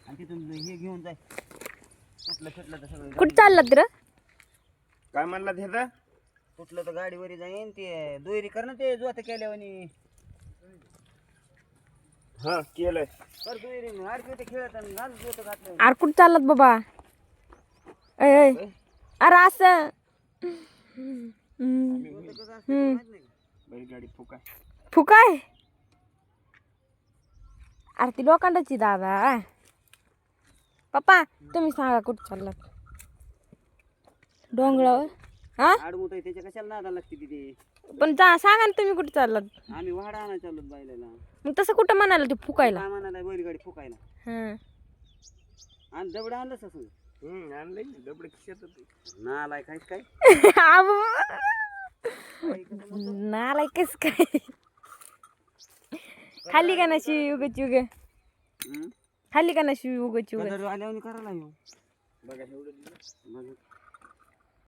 आणि तिथून हे घेऊन जाय कुठलं फिटलं तर सगळं कुठं चाललात रे? काय म्हणला त्याचा कुठलं तर गाडीवर जाईन ते दुहेरी कर ना ते जोत केल्यावानी हा केलंय कर दुहेरी आरती ते खेळत आणि घाल जोत घातलं अरे कुठं चाललात बाबा? ऐ ऐ अरे असं जोत कसं असतं तुला माहित नाही का? बैलगाडी फुका फुकाय. अरे ती लोखंडाची दादा. पप्पा तुम्ही सांगा कुठं चाललात? डोंगरावर. हा आडमुठ आहे त्याच्या कशाला नादा लागते तिथे पण जा सांगा ना तुम्ही कुठं चाललात? आम्ही वाडा आणा चाललो बायला मग तसं कुठं म्हणाला ते फुकायला? काय म्हणाला बैलगाडी फुकायला हं. आणि दबड आणलंच असं आणलंय ना डबडे खिशात होते. नालाय काय काय आबो. नालाय कस काय खाली का ना शिवी उगाची उग खाली का ना शिवी उगाची उग आल्यावर करायला येऊ बघा एवढं दिलं. बघ